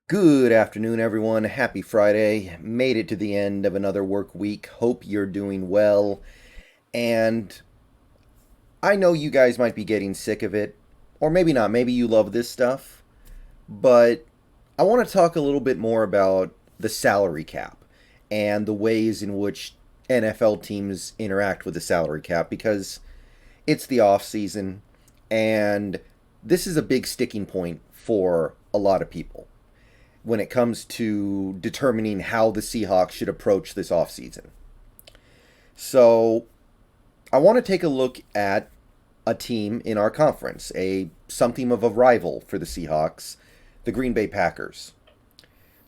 Good afternoon, everyone. Happy Friday. Made it to the end of another work week. Hope you're doing well. And I know you guys might be getting sick of it, or maybe not. Maybe you love this stuff. But I want to talk a little bit more about the salary cap and the ways in which NFL teams interact with the salary cap because it's the off season and this is a big sticking point for a lot of people when it comes to determining how the Seahawks should approach this offseason. So, I want to take a look at a team in our conference, a something of a rival for the Seahawks, the Green Bay Packers.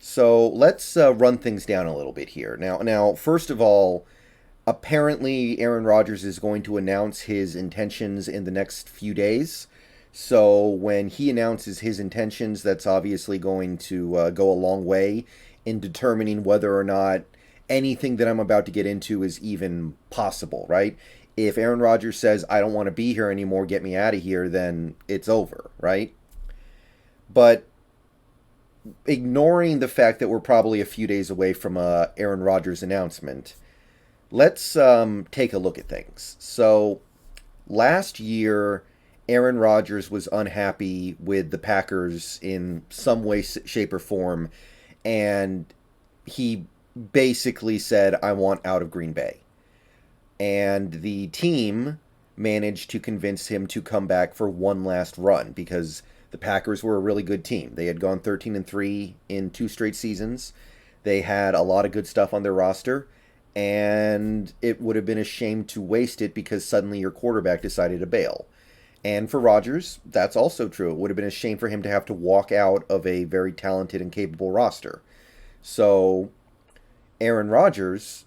So, let's run things down a little bit here. Now, first of all, apparently Aaron Rodgers is going to announce his intentions in the next few days. So when he announces his intentions, that's obviously going to go a long way in determining whether or not anything that I'm about to get into is even possible, right? If Aaron Rodgers says, I don't want to be here anymore, get me out of here, then it's over, right? But ignoring the fact that we're probably a few days away from Aaron Rodgers' announcement, let's take a look at things. So last year, Aaron Rodgers was unhappy with the Packers in some way, shape, or form, and he basically said, I want out of Green Bay. And the team managed to convince him to come back for one last run because the Packers were a really good team. They had gone 13-3 in two straight seasons. They had a lot of good stuff on their roster, and it would have been a shame to waste it because suddenly your quarterback decided to bail. And for Rodgers, that's also true. It would have been a shame for him to have to walk out of a very talented and capable roster. So Aaron Rodgers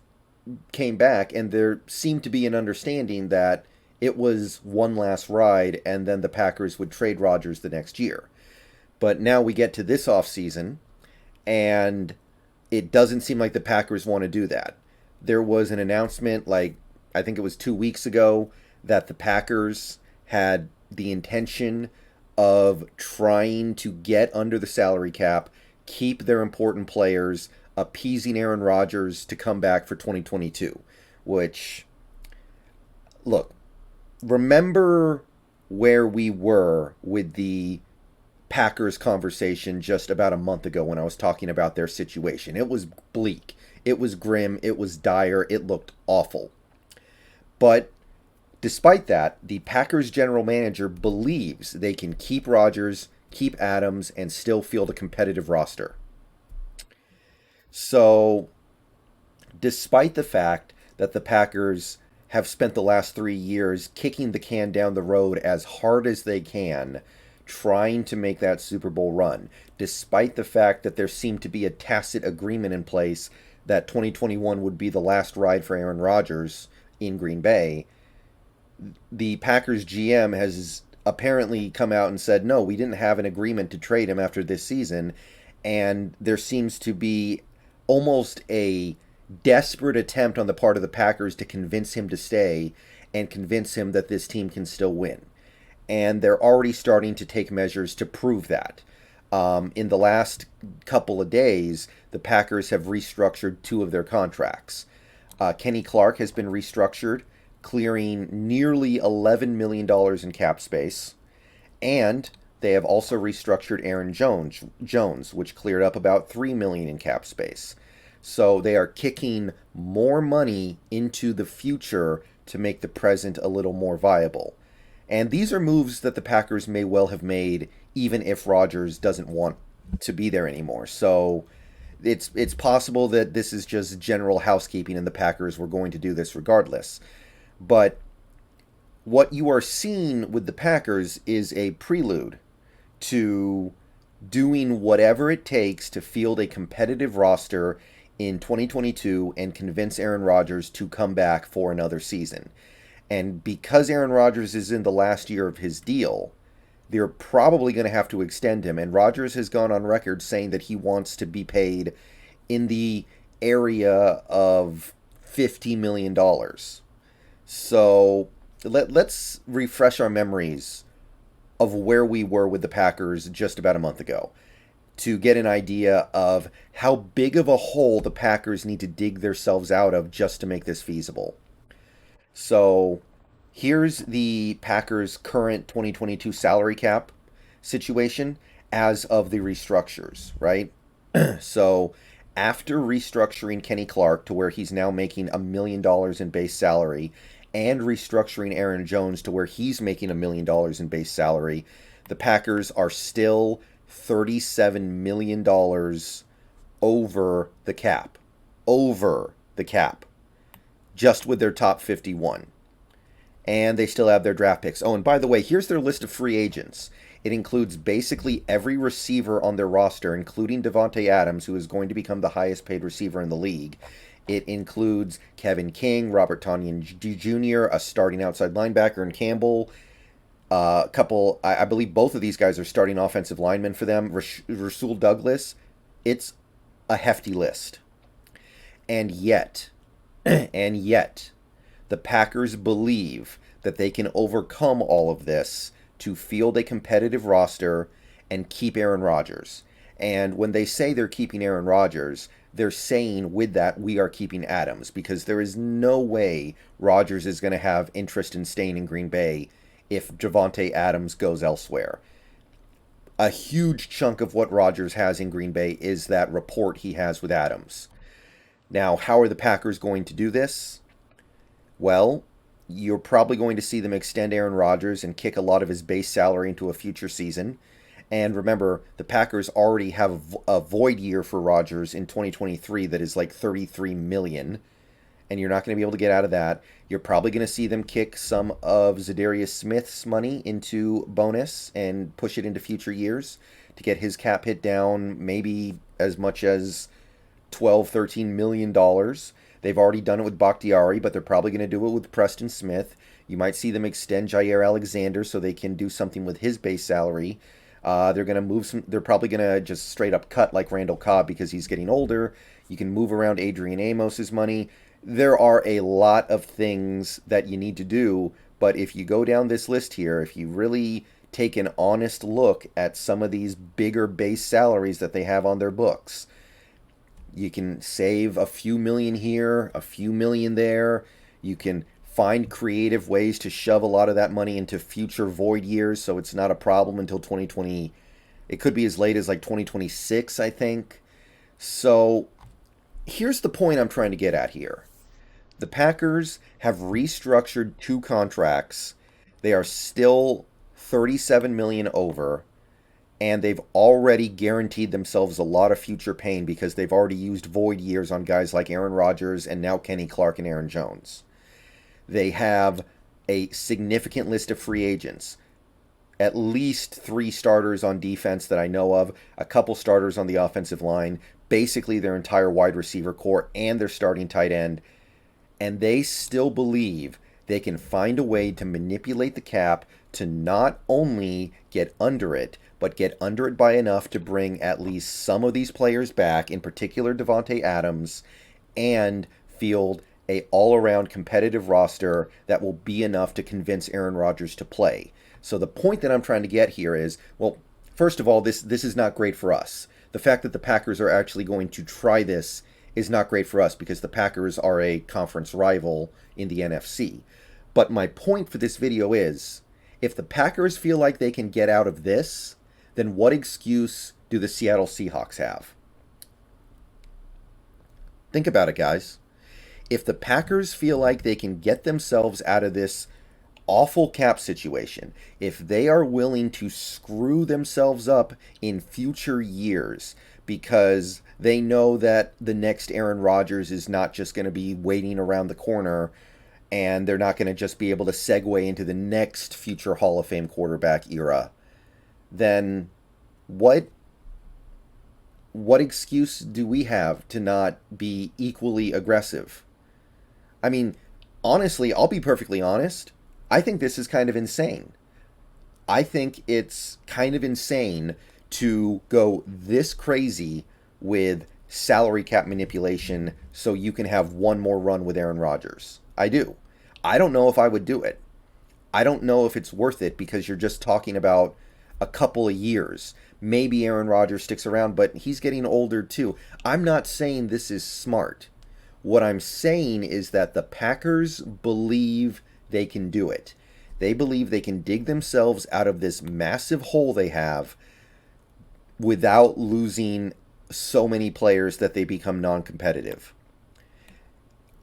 came back, and there seemed to be an understanding that it was one last ride, and then the Packers would trade Rodgers the next year. But now we get to this offseason, and it doesn't seem like the Packers want to do that. There was an announcement, like, I think it was 2 weeks ago, that the Packers had the intention of trying to get under the salary cap, keep their important players, appeasing Aaron Rodgers to come back for 2022. Which, look, remember where we were with the Packers conversation just about a month ago when I was talking about their situation. It was bleak, it was grim, it was dire, it looked awful. But despite that, the Packers general manager believes they can keep Rodgers, keep Adams, and still field a competitive roster. So, despite the fact that the Packers have spent the last 3 years kicking the can down the road as hard as they can, trying to make that Super Bowl run, despite the fact that there seemed to be a tacit agreement in place that 2021 would be the last ride for Aaron Rodgers in Green Bay, the Packers GM has apparently come out and said, no, we didn't have an agreement to trade him after this season. And there seems to be almost a desperate attempt on the part of the Packers to convince him to stay and convince him that this team can still win. And they're already starting to take measures to prove that. In the last couple of days, the Packers have restructured two of their contracts. Kenny Clark has been restructured, clearing nearly $11 million in cap space. And they have also restructured Aaron Jones, which cleared up about $3 million in cap space. So they are kicking more money into the future to make the present a little more viable. And these are moves that the Packers may well have made even if Rodgers doesn't want to be there anymore. So it's possible that this is just general housekeeping and the Packers were going to do this regardless. But what you are seeing with the Packers is a prelude to doing whatever it takes to field a competitive roster in 2022 and convince Aaron Rodgers to come back for another season. And because Aaron Rodgers is in the last year of his deal, they're probably going to have to extend him. And Rodgers has gone on record saying that he wants to be paid in the area of $50 million. So let's refresh our memories of where we were with the Packers just about a month ago. to get an idea of how big of a hole the Packers need to dig themselves out of just to make this feasible. So here's the Packers' current 2022 salary cap situation as of the restructures, right? So after restructuring Kenny Clark to where he's now making $1 million in base salary and restructuring Aaron Jones to where he's making $1 million in base salary, the Packers are still $37 million over the cap. Over the cap. Just with their top 51. And they still have their draft picks. Oh, and by the way, here's their list of free agents. It includes basically every receiver on their roster, including Davante Adams, who is going to become the highest paid receiver in the league. It includes Kevin King, Robert Tonyan Jr., a starting outside linebacker, and Campbell. A couple, I believe both of these guys are starting offensive linemen for them. Rasul Douglas. It's a hefty list. And yet, the Packers believe that they can overcome all of this to field a competitive roster and keep Aaron Rodgers. And when they say they're keeping Aaron Rodgers, they're saying with that, we are keeping Adams, because there is no way Rodgers is going to have interest in staying in Green Bay if Davante Adams goes elsewhere. A huge chunk of what Rodgers has in Green Bay is that rapport he has with Adams. Now, how are the Packers going to do this? Well, you're probably going to see them extend Aaron Rodgers and kick a lot of his base salary into a future season. And remember, the Packers already have a void year for Rodgers in 2023 that is like $33 million. And you're not going to be able to get out of that. You're probably going to see them kick some of Zadarius Smith's money into bonus and push it into future years to get his cap hit down maybe as much as $12-13 million. They've already done it with Bakhtiari, but they're probably going to do it with Preston Smith. You might see them extend Jair Alexander so they can do something with his base salary. They're going to move some. They're probably going to just straight up cut like Randall Cobb because he's getting older. You can move around Adrian Amos's money. There are a lot of things that you need to do, but if you go down this list here, if you really take an honest look at some of these bigger base salaries that they have on their books, you can save a few million here, a few million there. You can find creative ways to shove a lot of that money into future void years so it's not a problem until 2020. It could be as late as like 2026, I think. So here's the point I'm trying to get at here. The Packers have restructured 2 contracts. They are still $37 million over, and they've already guaranteed themselves a lot of future pain because they've already used void years on guys like Aaron Rodgers and now Kenny Clark and Aaron Jones. They have a significant list of free agents. At least 3 starters on defense that I know of, a couple starters on the offensive line, basically their entire wide receiver core and their starting tight end. And they still believe they can find a way to manipulate the cap to not only get under it, but get under it by enough to bring at least some of these players back, in particular Davante Adams, and field a all-around competitive roster that will be enough to convince Aaron Rodgers to play. So the point that I'm trying to get here is, well, first of all, this is not great for us. The fact that the Packers are actually going to try this is not great for us because the Packers are a conference rival in the NFC. But my point for this video is, if the Packers feel like they can get out of this, then what excuse do the Seattle Seahawks have? Think about it, guys. If the Packers feel like they can get themselves out of this awful cap situation, if they are willing to screw themselves up in future years because they know that the next Aaron Rodgers is not just going to be waiting around the corner and they're not going to just be able to segue into the next future Hall of Fame quarterback era, then what excuse do we have to not be equally aggressive? I mean, honestly, I'll be perfectly honest. I think this is kind of insane. I think it's kind of insane to go this crazy with salary cap manipulation so you can have one more run with Aaron Rodgers. I do. I don't know if I would do it. I don't know if it's worth it because you're just talking about a couple of years. Maybe Aaron Rodgers sticks around, but he's getting older too. I'm not saying this is smart. What I'm saying is that the Packers believe they can do it. They believe they can dig themselves out of this massive hole they have without losing so many players that they become non-competitive.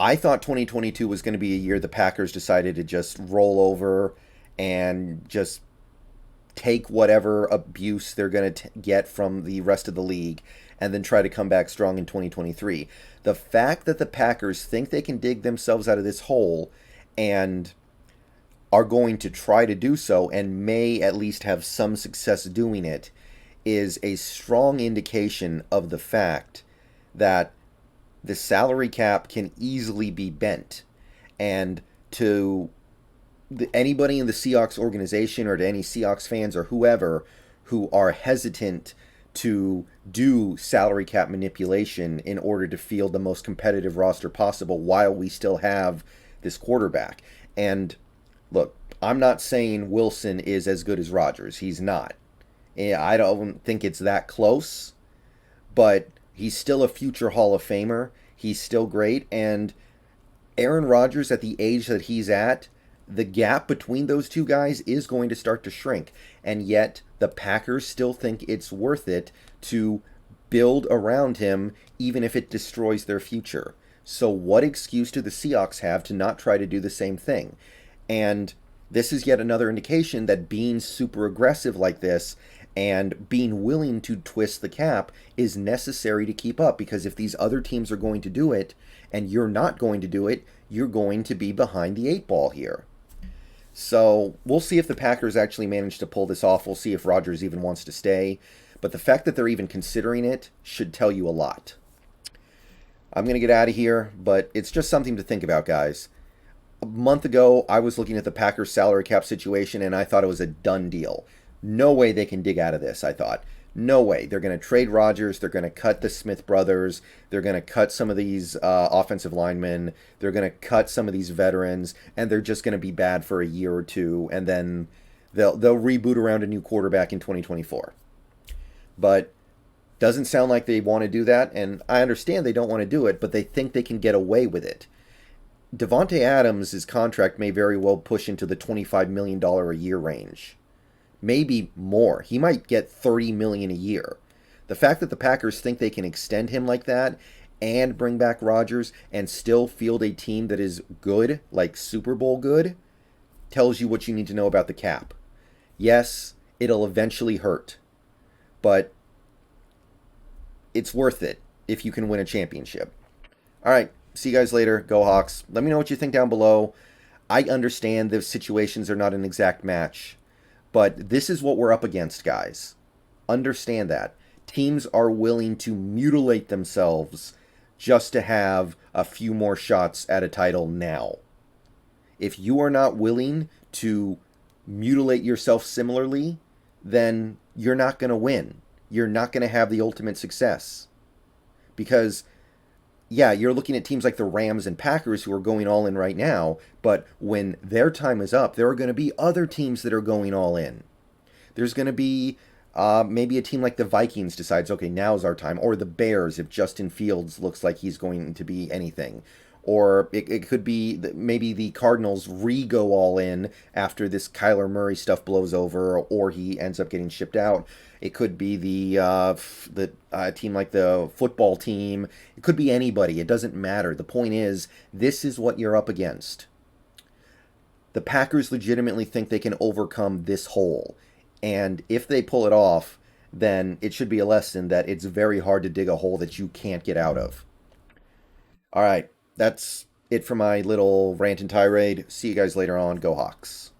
I thought 2022 was going to be a year the Packers decided to just roll over and just take whatever abuse they're going to get from the rest of the league and then try to come back strong in 2023. The fact that the Packers think they can dig themselves out of this hole and are going to try to do so and may at least have some success doing it is a strong indication of the fact that the salary cap can easily be bent. And to anybody in the Seahawks organization or to any Seahawks fans or whoever who are hesitant to do salary cap manipulation in order to field the most competitive roster possible while we still have this quarterback. And look, I'm not saying Wilson is as good as Rodgers. He's not. I don't think it's that close, but he's still a future Hall of Famer. He's still great. And Aaron Rodgers, at the age that he's at, the gap between those two guys is going to start to shrink. And yet the Packers still think it's worth it to build around him, even if it destroys their future. So what excuse do the Seahawks have to not try to do the same thing? And this is yet another indication that being super aggressive like this and being willing to twist the cap is necessary to keep up, because if these other teams are going to do it and you're not going to do it, you're going to be behind the eight ball here. So we'll see if the Packers actually manage to pull this off. We'll see if Rodgers even wants to stay. But the fact that they're even considering it should tell you a lot. I'm going to get out of here, but it's just something to think about, guys. A month ago, I was looking at the Packers salary cap situation, and I thought it was a done deal. No way they can dig out of this, I thought. No way. They're going to trade Rodgers. They're going to cut the Smith brothers. They're going to cut some of these offensive linemen. They're going to cut some of these veterans, and they're just going to be bad for a year or two, and then they'll reboot around a new quarterback in 2024. But doesn't sound like they want to do that, and I understand they don't want to do it, but they think they can get away with it. Davante Adams' contract may very well push into the $25 million a year range. Maybe more. He might get $30 million a year. The fact that the Packers think they can extend him like that and bring back Rodgers and still field a team that is good, like Super Bowl good, tells you what you need to know about the cap. Yes, it'll eventually hurt, but it's worth it if you can win a championship. All right, see you guys later. Go Hawks. Let me know what you think down below. I understand the situations are not an exact match, but this is what we're up against, guys. Understand that. Teams are willing to mutilate themselves just to have a few more shots at a title now. If you are not willing to mutilate yourself similarly, then you're not going to win. You're not going to have the ultimate success. Because, yeah, you're looking at teams like the Rams and Packers who are going all in right now, but when their time is up, there are going to be other teams that are going all in. There's going to be maybe a team like the Vikings decides, okay, now's our time, or the Bears if Justin Fields looks like he's going to be anything. Or it could be maybe the Cardinals re-go all in after this Kyler Murray stuff blows over, or he ends up getting shipped out. It could be the team like the football team. It could be anybody. It doesn't matter. The point is, this is what you're up against. The Packers legitimately think they can overcome this hole. And if they pull it off, then it should be a lesson that it's very hard to dig a hole that you can't get out of. All right. That's it for my little rant and tirade. See you guys later on. Go Hawks.